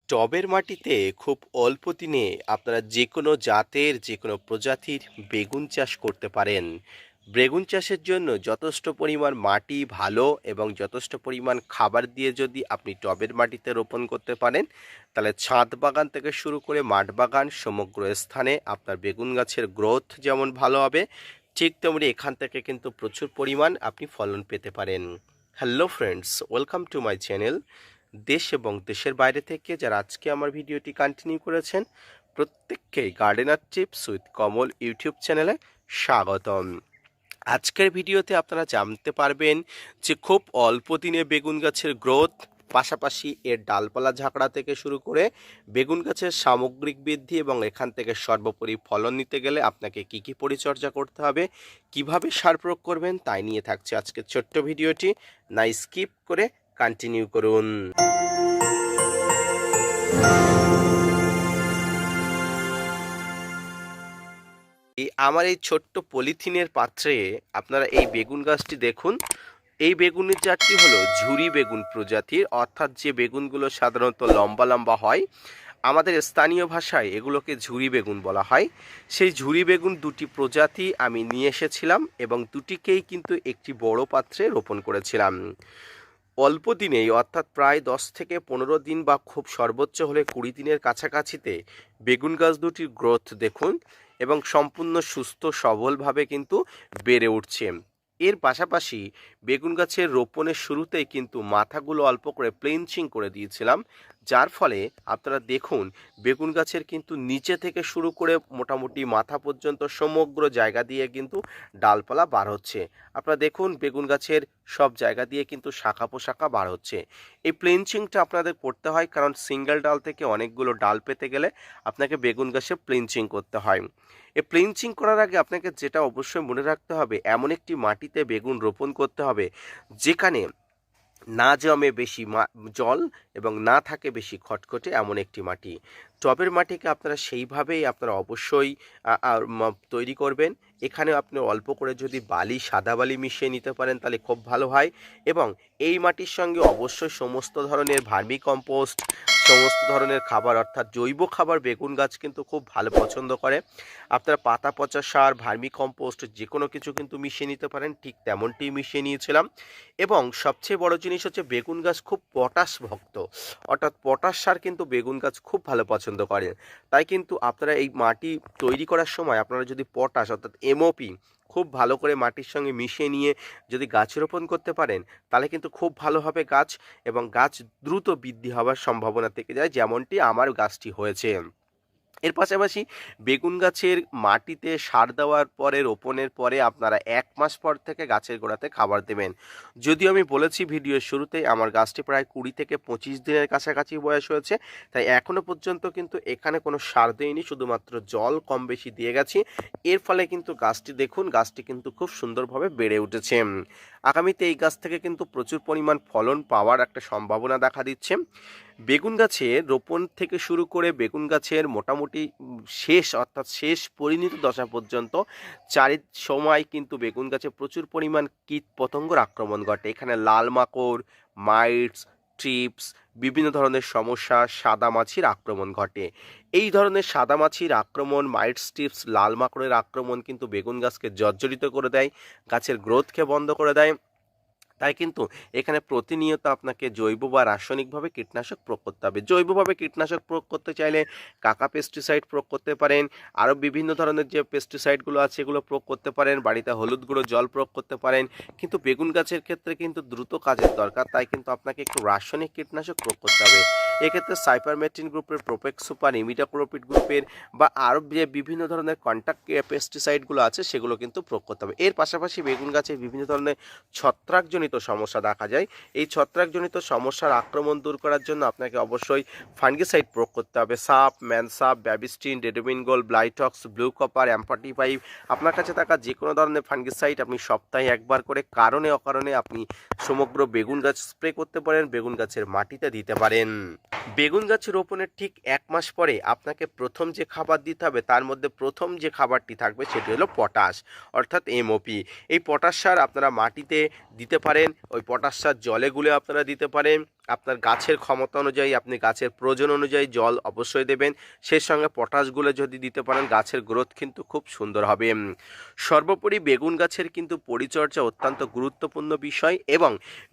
টবের মাটিতে খুব অল্প দিনে আপনারা যেকোনো জাতের যেকোনো প্রজাতির বেগুন চাষ করতে পারেন। বেগুন চাষের জন্য যথেষ্ট পরিমাণ মাটি ভালো এবং যথেষ্ট পরিমাণ খাবার দিয়ে যদি আপনি টবের মাটিতে রোপণ করতে পারেন, তাহলে ছাদ বাগান থেকে শুরু করে মাঠ বাগান সমগ্র স্থানে আপনার বেগুন গাছের গ্রোথ যেমন ভালো হবে, ঠিক তেমনি এখান থেকে কিন্তু প্রচুর পরিমাণ আপনি ফলন পেতে পারেন। Hello friends, welcome to my channel. দেশ এবং দেশের বাইরে থেকে যারা আজকে আমার ভিডিওটি কন্টিনিউ করেছেন, প্রত্যেককেই gardener tips with Kamal YouTube চ্যানেলে স্বাগতম। আজকের ভিডিওতে আপনারা জানতে পারবেন যে খুব অল্প দিনে বেগুন গাছের গ্রোথ, পাশাপাশি এর ডালপালা ঝাঁকড়া থেকে শুরু করে বেগুন গাছের সামগ্রিক বৃদ্ধি এবং এখান থেকে সর্বোপরি ফলন নিতে গেলে আপনাকে কি কি পরিচর্যা করতে হবে, কিভাবে সার প্রয়োগ করবেন, তাই নিয়ে থাকছে আজকের ছোট্ট ভিডিওটি। না স্কিপ করে কন্টিনিউ করুন। আমার এই ছোট্ট পলিথিনের পাত্রে আপনারা এই বেগুন গাছটি দেখুন। এই বেগুনের জাতটি হলো ঝুরি বেগুন প্রজাতির, অর্থাৎ যে বেগুনগুলো সাধারণত লম্বা লম্বা হয়, আমাদের স্থানীয় ভাষায় এগুলোকে ঝুরি বেগুন বলা হয়। সেই ঝুরি বেগুন দুটি প্রজাতি আমি নিয়ে এসেছিলাম এবং দুটিকেই কিন্তু একটি বড় পাত্রে রোপণ করেছিলাম। অল্প দিনেই, অর্থাৎ প্রায় 10 থেকে 15 দিন বা খুব সর্বোচ্চ হলে 20 দিনের কাছাকাছিতে বেগুন গাছ দুটির গ্রোথ দেখুন এবং সম্পূর্ণ সুস্থ সবলভাবে কিন্তু বেড়ে উঠছে। এর পাশাপাশি বেগুন গাছের রোপণের শুরুতেই কিন্তু মাথাগুলো অল্প করে প্লেনচিং করে দিয়েছিলাম, যার ফলে আপনারা দেখুন বেগুন গাছের কিন্তু নিচে থেকে শুরু করে মোটামুটি মাথা পর্যন্ত সমগ্র জায়গা দিয়ে কিন্তু ডালপালা বার হচ্ছে। আপনারা দেখুন বেগুন গাছের সব জায়গা দিয়ে কিন্তু শাখা পোশাখা বার হচ্ছে। এই প্লেনচিংটা আপনাদের করতে হয়, কারণ সিঙ্গেল ডাল থেকে অনেকগুলো ডাল পেতে গেলে আপনাকে বেগুন গাছে প্লেনচিং করতে হয়। এই প্লেনচিং করার আগে আপনাকে যেটা অবশ্যই মনে রাখতে হবে, এমন একটি মাটিতে বেগুন রোপণ করতে হবে যেখানে না জমে বেশি জল এবং না থাকে বেশি খটখটে, এমন একটি মাটি। টবের মাটিকে আপনারা সেইভাবেই আপনারা অবশ্যই তৈরি করবেন। এখানে আপনি অল্প করে যদি বালি, সাদা বালি মিশিয়ে নিতে পারেন তাহলে খুব ভালো হয়। এবং এই মাটির সঙ্গে অবশ্যই সমস্ত ধরনের ভার্মি কম্পোস্ট, সমস্ত ধরনের খাবার অর্থাৎ জৈব খাবার বেগুন গাছ কিন্তু খুব ভালো পছন্দ করে। আপনারা পাতা পচা সার, ভার্মি কম্পোস্ট যে কোনো কিছু কিন্তু মিশিয়ে নিতে পারেন, ঠিক তেমনটি মিশিয়ে নিয়েছিলাম। এবং সবচেয়ে বড় জিনিস হচ্ছে বেগুন গাছ খুব পটাশ ভক্ত, অর্থাৎ পটাশ সার কিন্তু বেগুন গাছ খুব ভালো পছন্দ করে। তাই কিন্তু আপনারা এই মাটি তৈরি করার সময় আপনারা যদি পটাশ অর্থাৎ এমওপি খুব ভালো করে মাটির সঙ্গে মিশিয়ে নিয়ে যদি গাছ রোপণ করতে পারেন, তাহলে কিন্তু খুব ভালো হবে গাছ, এবং গাছ দ্রুত বৃদ্ধি হওয়ার সম্ভাবনা থেকে যায়, যেমনটি আমার গাছটি হয়েছে। এর পাশাপাশি বেগুন গাছের মাটিতে সার দেওয়ার পরে, রোপণের পরে আপনারা 1 মাস পর থেকে গাছের গোড়াতে খাবার দেবেন। যদিও আমি বলেছি ভিডিওর শুরুতেই আমার গাছটি প্রায় 20 থেকে 25 দিনের কাছাকাছি বয়স হয়েছে, তাই এখনও পর্যন্ত কিন্তু এখানে কোনো সার দেইনি, শুধুমাত্র জল কম বেশি দিয়ে গেছি। এর ফলে কিন্তু গাছটি দেখুন, গাছটি কিন্তু খুব সুন্দরভাবে বেড়ে উঠেছে। আগামীতে এই গাছ থেকে কিন্তু প্রচুর পরিমাণ ফলন পাওয়ার একটা সম্ভাবনা দেখা দিচ্ছে। বেগুন গাছের রোপণ থেকে শুরু করে বেগুন গাছের মোটামুটি শেষ, অর্থাৎ শেষ পরিণত দশা পর্যন্ত চারি সময় কিন্তু বেগুন গাছে প্রচুর পরিমাণ কীট পতঙ্গর আক্রমণ ঘটে। এখানে লাল মাকড়, মাইটস, ট্রিপস, বিভিন্ন ধরনের সমস্যা, সাদামাছির আক্রমণ ঘটে। এই ধরনের সাদামাছির আক্রমণ, মাইটস, ট্রিপস, লাল মাকড়ের আক্রমণ কিন্তু বেগুন গাছকে জর্জরিত করে দেয়, গাছের গ্রোথকে বন্ধ করে দেয়। তাই কিন্তু এখানে প্রতিনিয়ত আপনাকে জৈব বা রাসায়নিকভাবে কীটনাশক প্রয়োগ করতে হবে। জৈবভাবে কীটনাশক প্রয়োগ করতে চাইলে কাকা পেস্টিসাইড প্রয়োগ করতে পারেন, আরও বিভিন্ন ধরনের যে পেস্টিসাইডগুলো আছে এগুলো প্রয়োগ করতে পারেন, বাড়িতে হলুদ গুঁড়ো জল প্রয়োগ করতে পারেন। কিন্তু বেগুন গাছের ক্ষেত্রে কিন্তু দ্রুত কাজের দরকার, তাই কিন্তু আপনাকে একটু রাসায়নিক কীটনাশক প্রয়োগ করতে হবে। এক্ষেত্রে সাইপারমেথ্রিন গ্রুপের, প্রোপেক্স সুপার, ইমিডাক্লোপিড গ্রুপের বা আরও যে বিভিন্ন ধরনের কন্ট্যাক্ট পেস্টিসাইডগুলো আছে সেগুলো কিন্তু প্রয়োগ করতে হবে। এর পাশাপাশি বেগুন গাছে বিভিন্ন ধরনের ছত্রাকজনিত সমস্যা দেখা যায়। এই ছত্রাকজনিত সমস্যার আক্রমণ দূর করার জন্য আপনাকে অবশ্যই ফাঙ্গিসাইড প্রয়োগ করতে হবে। সাপ, ম্যানসাপ, ব্যাবিস্টিন, ডেডোমিনগোল, ব্লাইটক্স, ব্লু কপার, অ্যাম্পাটিফাইভ, আপনার কাছে থাকা যে কোনো ধরনের ফাঙ্গিসাইড আপনি সপ্তাহে একবার করে কারণে অকারণে আপনি সমগ্র বেগুন গাছ স্প্রে করতে পারেন, বেগুন গাছের মাটিতে দিতে পারেন। বেগুন গাছ রোপণের ঠিক 1 মাস পরে আপনাকে প্রথম যে খাবার দিতে হবে, তার মধ্যে প্রথম যে খাবারটি থাকবে সেটি হলো পটাশ, অর্থাৎ এমওপি। এই পটাশ সার আপনারা মাটিতে দিতে পারেন পারেন, ওই পটাশ সার জলে গুলে আপনারা দিতে পারেন। আপনার গাছের ক্ষমতা অনুযায়ী, আপনি গাছের প্রয়োজন অনুযায়ী জল অবশ্যই দেবেন। সেই সঙ্গে পটাশগুলো যদি দিতে পারেন, গাছের গ্রোথ কিন্তু খুব সুন্দর হবে। সর্বোপরি বেগুন গাছের কিন্তু পরিচর্যা অত্যন্ত গুরুত্বপূর্ণ বিষয়, এবং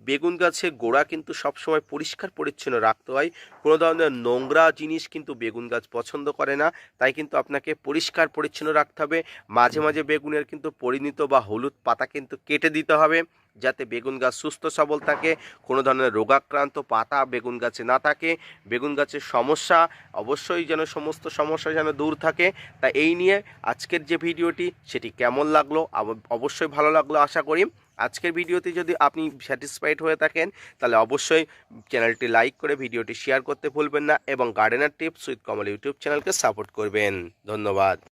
বেগুন গাছের গোড়া কিন্তু সবসময় পরিষ্কার পরিচ্ছন্ন রাখতে হয়। কোনো ধরনের নোংরা জিনিস কিন্তু বেগুন গাছ পছন্দ করে না, তাই কিন্তু আপনাকে পরিষ্কার পরিচ্ছন্ন রাখতে হবে। মাঝে মাঝে বেগুনের কিন্তু পরিণত বা হলুদ পাতা কিন্তু কেটে দিতে হবে, যাতে বেগুন গাছ সুস্থ সবল থাকে, কোনো ধরনের রোগাক্রান্ত পাতা বেগুন গাছে না থাকে। বেগুন গাছের সমস্যা অবশ্যই যেন, সমস্ত সমস্যা যেন দূর থাকে। তা এই নিয়ে আজকের যে ভিডিওটি, সেটি কেমন লাগলো? অবশ্যই ভালো লাগলো আশা করি। আজকের ভিডিওতে যদি আপনি স্যাটিসফাইড হয়ে থাকেন, তাহলে অবশ্যই চ্যানেলটি লাইক করে ভিডিওটি শেয়ার করতে ভুলবেন না, এবং gardener tips with Kamal YouTube চ্যানেলকে সাপোর্ট করবেন। ধন্যবাদ।